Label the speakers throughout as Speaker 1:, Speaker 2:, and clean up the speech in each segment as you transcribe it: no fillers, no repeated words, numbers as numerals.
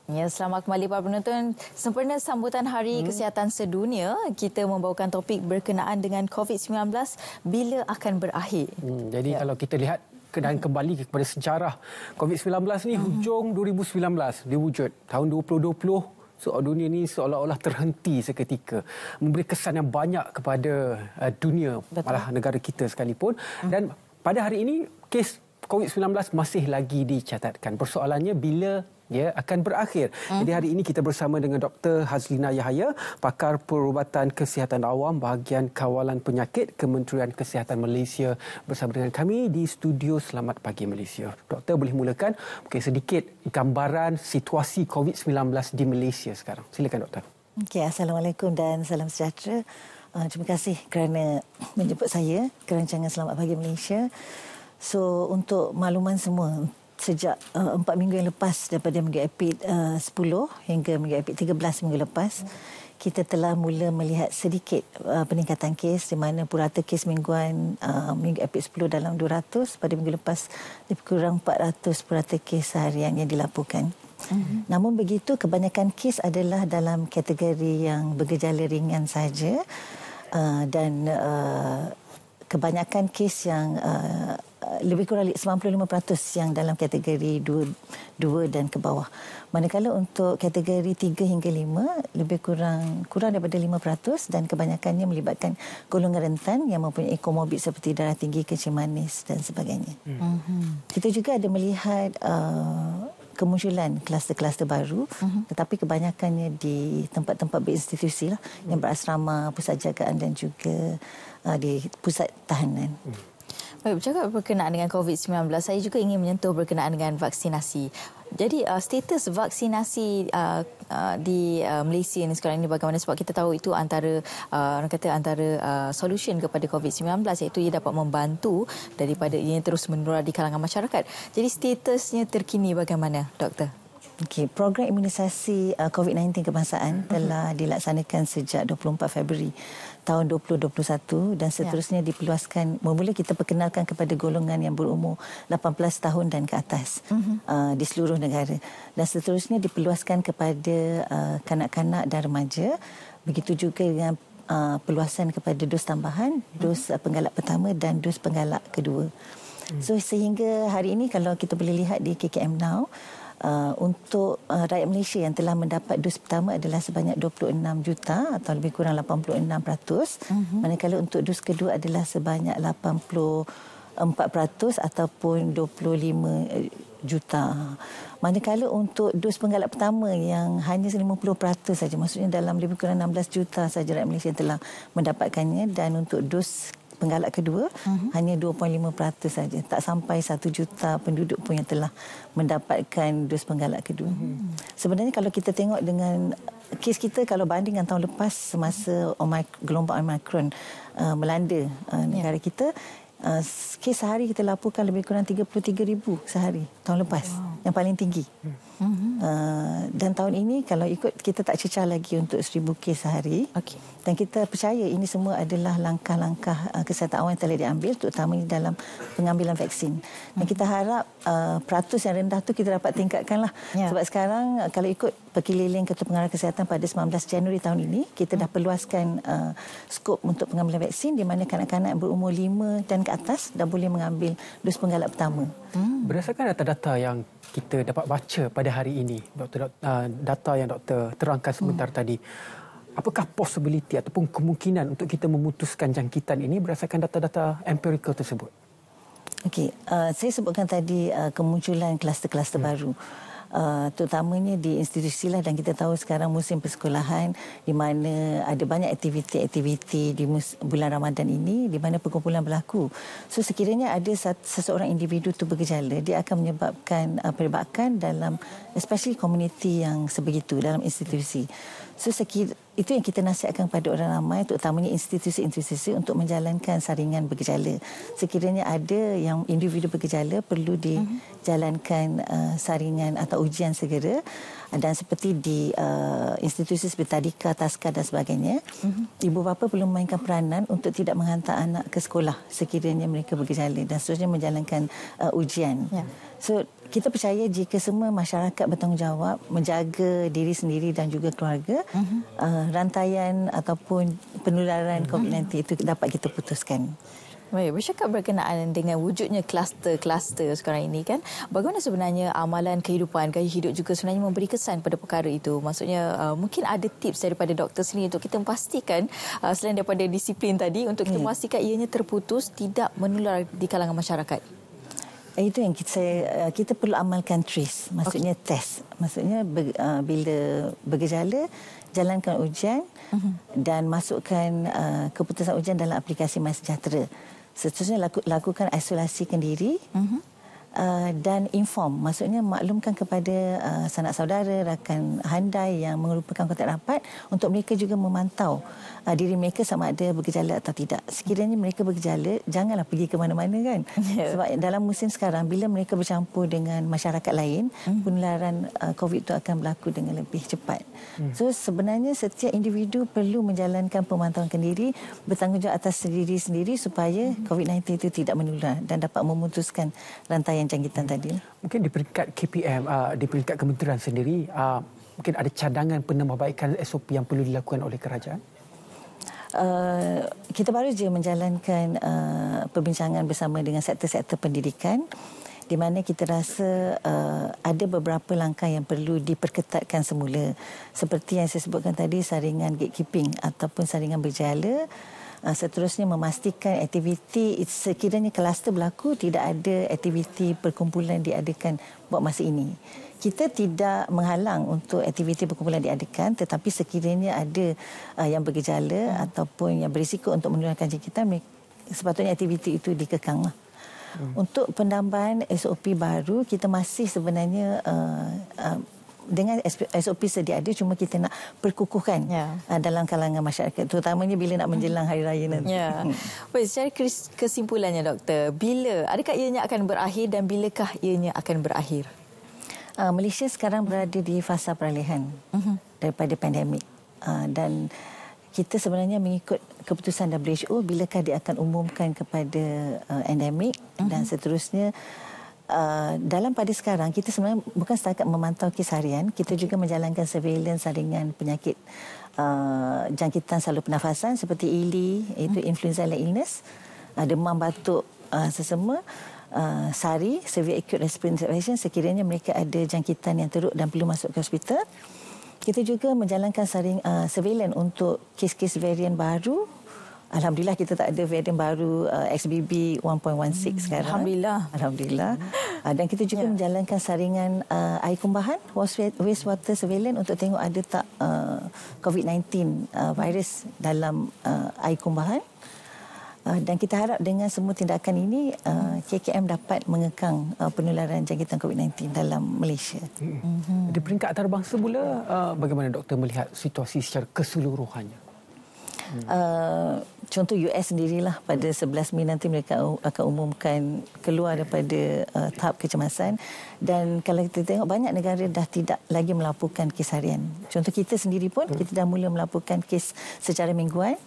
Speaker 1: Ya, selamat kembali para penonton. Sempena sambutan Hari Kesihatan Sedunia, kita membawakan topik berkenaan dengan COVID-19 bila akan berakhir.
Speaker 2: Jadi kalau kita lihat dan kembali kepada sejarah COVID-19 ni, hujung 2019 dia wujud. Tahun 2020 dunia ni seolah-olah terhenti seketika, memberi kesan yang banyak kepada dunia, malah negara kita sekalipun. Dan pada hari ini kes COVID-19 masih lagi dicatatkan. Persoalannya bila dia akan berakhir. Jadi hari ini kita bersama dengan Dr. Hazlina Yahaya, pakar perubatan kesihatan awam bahagian kawalan penyakit Kementerian Kesihatan Malaysia, bersama dengan kami di studio Selamat Pagi Malaysia. Doktor, boleh mulakan mungkin sedikit gambaran situasi COVID-19 di Malaysia sekarang. Silakan doktor.
Speaker 3: Okey, Assalamualaikum dan salam sejahtera. Terima kasih kerana menjemput saya ke rancangan Selamat Pagi Malaysia. So, untuk makluman semua, sejak 4 minggu yang lepas daripada minggu epid 10 hingga minggu epid 13 minggu lepas, kita telah mula melihat sedikit peningkatan kes, di mana purata kes mingguan minggu epid 10 dalam 200, pada minggu lepas lebih kurang 400 purata kes seharian yang dilaporkan. Namun begitu, kebanyakan kes adalah dalam kategori yang bergejala ringan saja, dan kebanyakan kes yang lebih kurang 95% yang dalam kategori 2 dan ke bawah. Manakala untuk kategori 3 hingga 5 lebih kurang daripada 5%, dan kebanyakannya melibatkan golongan rentan yang mempunyai komorbid seperti darah tinggi, kencing manis dan sebagainya. Kita juga ada melihat kemunculan kluster-kluster baru, tetapi kebanyakannya di tempat-tempat berinstitusi lah, yang berasrama, pusat jagaan dan juga di pusat tahanan.
Speaker 1: Baik, bercakap berkenaan dengan COVID-19, saya juga ingin menyentuh berkenaan dengan vaksinasi. Jadi status vaksinasi di Malaysia ni sekarang ini bagaimana? Sebab kita tahu itu antara solution kepada COVID-19, iaitu ia dapat membantu daripada ia terus menular di kalangan masyarakat. Jadi statusnya terkini bagaimana, doktor?
Speaker 3: Okey, program imunisasi COVID-19 kebangsaan telah dilaksanakan sejak 24 Februari tahun 2021 dan seterusnya diperluaskan. Mula kita perkenalkan kepada golongan yang berumur 18 tahun dan ke atas di seluruh negara, dan seterusnya diperluaskan kepada kanak-kanak dan remaja. Begitu juga dengan perluasan kepada dos tambahan, dos penggalak pertama dan dos penggalak kedua. So sehingga hari ini kalau kita boleh lihat di KKM Now, untuk rakyat Malaysia yang telah mendapat dos pertama adalah sebanyak 26 juta atau lebih kurang 86%, manakala untuk dos kedua adalah sebanyak 84% ataupun 25 juta. Manakala untuk dos penggalak pertama yang hanya 50% saja, maksudnya dalam lebih kurang 16 juta saja rakyat Malaysia yang telah mendapatkannya, dan untuk dos penggalak kedua hanya 2.5% saja. Tak sampai 1 juta penduduk pun yang telah mendapatkan dos penggalak kedua. Sebenarnya kalau kita tengok dengan kes kita, kalau banding dengan tahun lepas semasa gelombang Omicron melanda negara kita, kes sehari kita laporkan lebih kurang 33,000 sehari tahun lepas, yang paling tinggi. Dan tahun ini kalau ikut, kita tak cecah lagi untuk 1,000 kes sehari. Dan kita percaya ini semua adalah langkah-langkah kesihatan awam yang telah diambil, terutamanya dalam pengambilan vaksin. Dan kita harap peratus yang rendah tu kita dapat tingkatkan lah. Sebab sekarang kalau ikut Perkeliling Ketua Pengarah Kesihatan pada 19 Januari tahun ini, kita dah perluaskan skop untuk pengambilan vaksin, di mana kanak-kanak berumur 5 dan ke atas dah boleh mengambil dos penggalak pertama.
Speaker 2: Berdasarkan data-data yang kita dapat baca pada hari ini, doktor, data yang doktor terangkan sebentar tadi, apakah possibility ataupun kemungkinan untuk kita memutuskan jangkitan ini berdasarkan data-data empirical tersebut?
Speaker 3: Okey, saya sebutkan tadi kemunculan kluster-kluster baru. Terutamanya di institusi lah, dan kita tahu sekarang musim persekolahan, di mana ada banyak aktiviti-aktiviti di bulan Ramadan ini, di mana perkumpulan berlaku. So sekiranya ada seseorang individu itu bergejala, dia akan menyebabkan perbakan dalam especially komuniti yang sebegitu dalam institusi. So itu yang kita nasihatkan kepada orang ramai, terutamanya institusi-institusi, untuk menjalankan saringan bergejala. Sekiranya ada yang individu bergejala, perlu dijalankan saringan atau ujian segera. Dan seperti di institusi seperti Tadika, Taska dan sebagainya, ibu bapa perlu memainkan peranan untuk tidak menghantar anak ke sekolah sekiranya mereka bergejala, dan seterusnya menjalankan ujian. So kita percaya jika semua masyarakat bertanggungjawab menjaga diri sendiri dan juga keluarga, rantaian ataupun penularan COVID-19 itu dapat kita putuskan.
Speaker 1: Baik, bercakap berkenaan dengan wujudnya kluster-kluster sekarang ini kan, bagaimana sebenarnya amalan kehidupan, gaya hidup juga sebenarnya memberi kesan pada perkara itu? Maksudnya mungkin ada tips daripada doktor sendiri untuk kita memastikan selain daripada disiplin tadi, untuk kita memastikan ianya terputus, tidak menular di kalangan masyarakat.
Speaker 3: Itu yang kita perlu amalkan trace, maksudnya test. Maksudnya bila bergejala, jalankan ujian dan masukkan keputusan ujian dalam aplikasi MySejahtera. Seterusnya lakukan isolasikan diri dan inform, maksudnya maklumkan kepada sanak saudara, rakan handai yang merupakan kontak rapat untuk mereka juga memantau diri mereka sama ada bergejala atau tidak. Sekiranya mereka bergejala, janganlah pergi ke mana-mana kan. Sebab dalam musim sekarang, bila mereka bercampur dengan masyarakat lain, penularan COVID itu akan berlaku dengan lebih cepat. So sebenarnya setiap individu perlu menjalankan pemantauan diri, bertanggungjawab atas diri sendiri supaya COVID-19 itu tidak menular dan dapat memutuskan rantaian jangkitan tadi.
Speaker 2: Mungkin di peringkat KPM, di peringkat kementerian sendiri, mungkin ada cadangan penambahbaikan SOP yang perlu dilakukan oleh kerajaan?
Speaker 3: Kita baru saja menjalankan perbincangan bersama dengan sektor-sektor pendidikan, di mana kita rasa ada beberapa langkah yang perlu diperketatkan semula. Seperti yang saya sebutkan tadi, saringan gatekeeping ataupun saringan berjala. Seterusnya memastikan aktiviti, sekiranya kluster berlaku, tidak ada aktiviti perkumpulan diadakan buat masa ini. Kita tidak menghalang untuk aktiviti perkumpulan diadakan, tetapi sekiranya ada yang bergejala ataupun yang berisiko untuk menularkan jangkitan, sepatutnya aktiviti itu dikekang. Untuk penambahan SOP baru, kita masih sebenarnya dengan SOP sedia ada, cuma kita nak perkukuhkan dalam kalangan masyarakat, terutamanya bila nak menjelang Hari Raya nanti.
Speaker 1: Baik, secara kesimpulannya doktor, adakah ianya akan berakhir dan bilakah ianya akan berakhir?
Speaker 3: Malaysia sekarang berada di fasa peralihan daripada pandemik, dan kita sebenarnya mengikut keputusan WHO bilakah dia akan umumkan kepada endemik dan seterusnya. Dalam pada sekarang, kita sebenarnya bukan setakat memantau kes harian, kita juga menjalankan surveillance saringan penyakit jangkitan saluran pernafasan seperti ILI, iaitu influenza illness, demam, batuk, sesama, SARI, severe acute respiratory infection, sekiranya mereka ada jangkitan yang teruk dan perlu masuk ke hospital. Kita juga menjalankan surveillance untuk kes-kes varian baru. Alhamdulillah kita tak ada varian baru XBB 1.16 sekarang. Alhamdulillah. Dan kita juga menjalankan saringan air kumbahan, wastewater surveillance untuk tengok ada tak COVID-19 virus dalam air kumbahan. Dan kita harap dengan semua tindakan ini KKM dapat mengekang penularan jangkitan COVID-19 dalam Malaysia.
Speaker 2: Di peringkat antarabangsa pula, bagaimana doktor melihat situasi secara keseluruhannya?
Speaker 3: Contoh US sendirilah pada 11 Mei nanti mereka akan umumkan keluar daripada tahap kecemasan, dan kalau kita tengok banyak negara dah tidak lagi melaporkan kes harian. Contoh kita sendiri pun kita dah mula melaporkan kes secara mingguan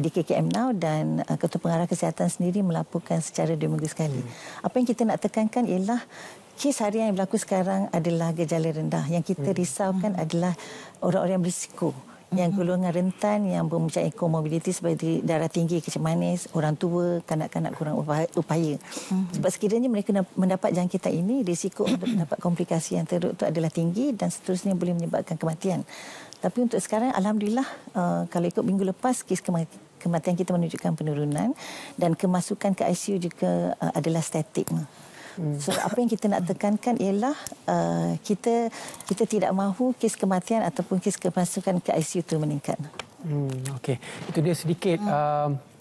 Speaker 3: di KKM Now, dan Ketua Pengarah Kesihatan sendiri melaporkan secara 2 minggu sekali. Apa yang kita nak tekankan ialah kes harian yang berlaku sekarang adalah gejala rendah. Yang kita risaukan adalah orang-orang yang berisiko, yang golongan rentan, yang mempunyai komorbiditi seperti darah tinggi, kecil manis, orang tua, kanak-kanak kurang upaya. Sebab sekiranya mereka mendapat jangkitan ini, risiko untuk mendapat komplikasi yang teruk itu adalah tinggi dan seterusnya boleh menyebabkan kematian. Tapi untuk sekarang, alhamdulillah, kalau ikut minggu lepas, kes kematian kita menunjukkan penurunan dan kemasukan ke ICU juga adalah statik. So apa yang kita nak tekankan ialah kita tidak mahu kes kematian ataupun kes kemasukan ke ICU itu meningkat.
Speaker 2: Okey, itu dia sedikit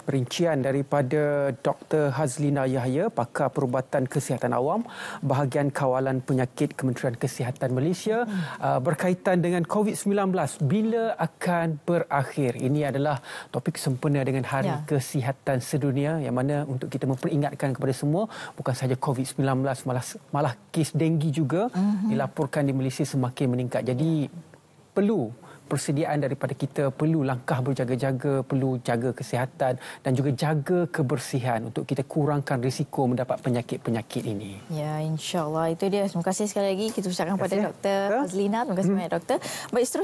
Speaker 2: perincian daripada Dr. Hazlina Yahya, pakar perubatan kesihatan awam, bahagian kawalan penyakit Kementerian Kesihatan Malaysia, berkaitan dengan COVID-19, bila akan berakhir. Ini adalah topik sempena dengan Hari Kesihatan Sedunia, yang mana untuk kita memperingatkan kepada semua, bukan sahaja COVID-19, malah kes denggi juga dilaporkan di Malaysia semakin meningkat. Jadi perlu persediaan daripada kita perlu langkah berjaga-jaga, perlu jaga kesihatan dan juga jaga kebersihan untuk kita kurangkan risiko mendapat penyakit-penyakit ini.
Speaker 1: Ya, insya-Allah itu dia. Terima kasih sekali lagi kita ucapkan kepada Dr. Fazlina. Terima kasih banyak doktor. Baik,